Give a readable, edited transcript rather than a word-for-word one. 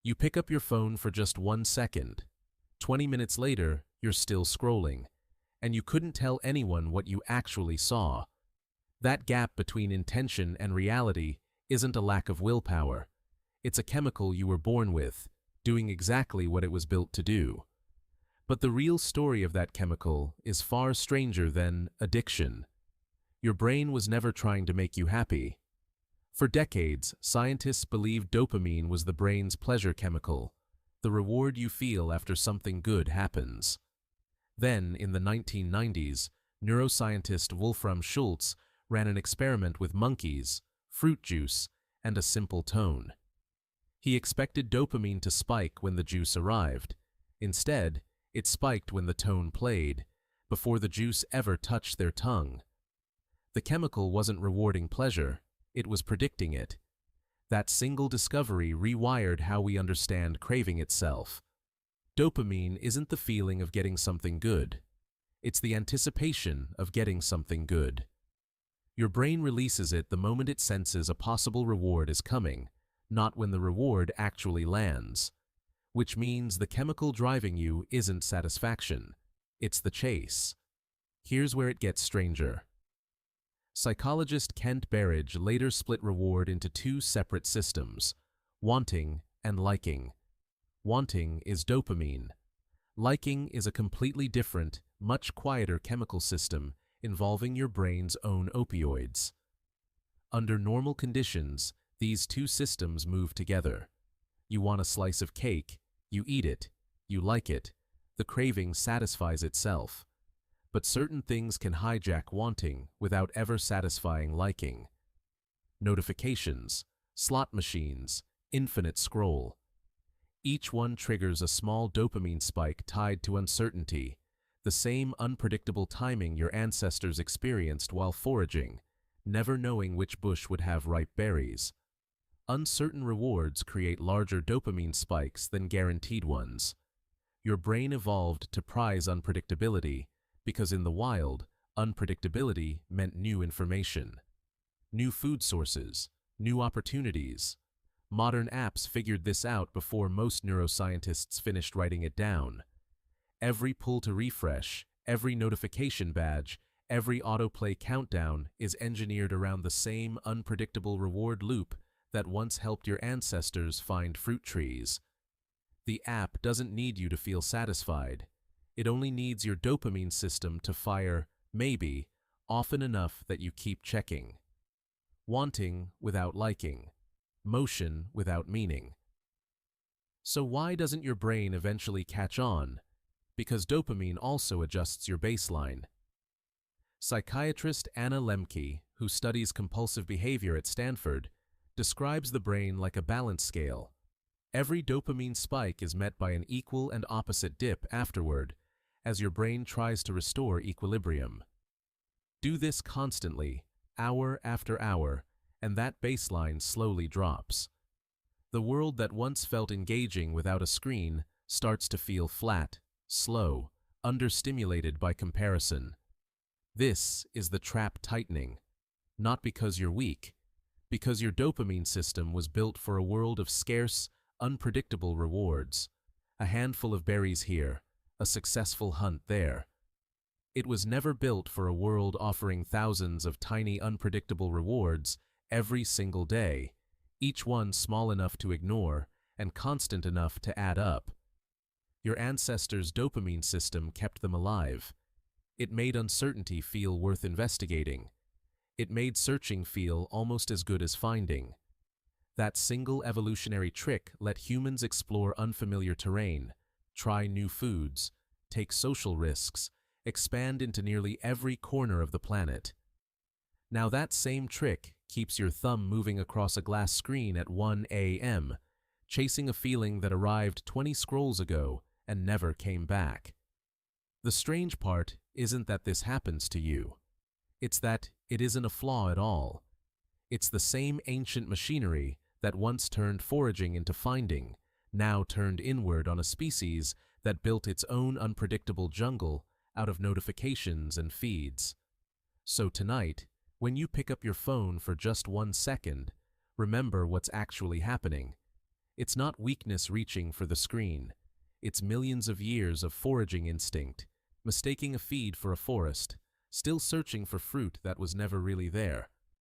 You pick up your phone for just 1 second. 20 minutes later, you're still scrolling, and you couldn't tell anyone what you actually saw. That gap between intention and reality isn't a lack of willpower. It's a chemical you were born with, doing exactly what it was built to do. But the real story of that chemical is far stranger than addiction. Your brain was never trying to make you happy. For decades, scientists believed dopamine was the brain's pleasure chemical, the reward you feel after something good happens. Then, in the 1990s, neuroscientist Wolfram Schultz ran an experiment with monkeys, fruit juice, and a simple tone. He expected dopamine to spike when the juice arrived. Instead, it spiked when the tone played, before the juice ever touched their tongue. The chemical wasn't rewarding pleasure, it was predicting it. That single discovery rewired how we understand craving itself. Dopamine isn't the feeling of getting something good. It's the anticipation of getting something good. Your brain releases it the moment it senses a possible reward is coming, not when the reward actually lands. Which means the chemical driving you isn't satisfaction, it's the chase. Here's where it gets stranger. Psychologist Kent Berridge later split reward into two separate systems, wanting and liking. Wanting is dopamine. Liking is a completely different, much quieter chemical system involving your brain's own opioids. Under normal conditions, these two systems move together. You want a slice of cake, you eat it, you like it, the craving satisfies itself. But certain things can hijack wanting without ever satisfying liking. Notifications, slot machines, infinite scroll. Each one triggers a small dopamine spike tied to uncertainty, the same unpredictable timing your ancestors experienced while foraging, never knowing which bush would have ripe berries. Uncertain rewards create larger dopamine spikes than guaranteed ones. Your brain evolved to prize unpredictability, because in the wild, unpredictability meant new information. New food sources, new opportunities. Modern apps figured this out before most neuroscientists finished writing it down. Every pull to refresh, every notification badge, every autoplay countdown is engineered around the same unpredictable reward loop that once helped your ancestors find fruit trees. The app doesn't need you to feel satisfied. It only needs your dopamine system to fire, maybe, often enough that you keep checking. Wanting without liking. Motion without meaning. So why doesn't your brain eventually catch on? Because dopamine also adjusts your baseline. Psychiatrist Anna Lemke, who studies compulsive behavior at Stanford, describes the brain like a balance scale. Every dopamine spike is met by an equal and opposite dip afterward, as your brain tries to restore equilibrium. Do this constantly, hour after hour, and that baseline slowly drops. The world that once felt engaging without a screen starts to feel flat, slow, understimulated by comparison. This is the trap tightening. Not because you're weak, because your dopamine system was built for a world of scarce, unpredictable rewards. A handful of berries here, a successful hunt there. It was never built for a world offering thousands of tiny unpredictable rewards every single day, each one small enough to ignore and constant enough to add up. Your ancestors' dopamine system kept them alive. It made uncertainty feel worth investigating. It made searching feel almost as good as finding. That single evolutionary trick let humans explore unfamiliar terrain, try new foods, take social risks, expand into nearly every corner of the planet. Now that same trick keeps your thumb moving across a glass screen at 1 a.m., chasing a feeling that arrived 20 scrolls ago and never came back. The strange part isn't that this happens to you. It's that it isn't a flaw at all. It's the same ancient machinery that once turned foraging into finding, now turned inward on a species that built its own unpredictable jungle out of notifications and feeds. So tonight, when you pick up your phone for just 1 second, remember what's actually happening. It's not weakness reaching for the screen. It's millions of years of foraging instinct, mistaking a feed for a forest, still searching for fruit that was never really there.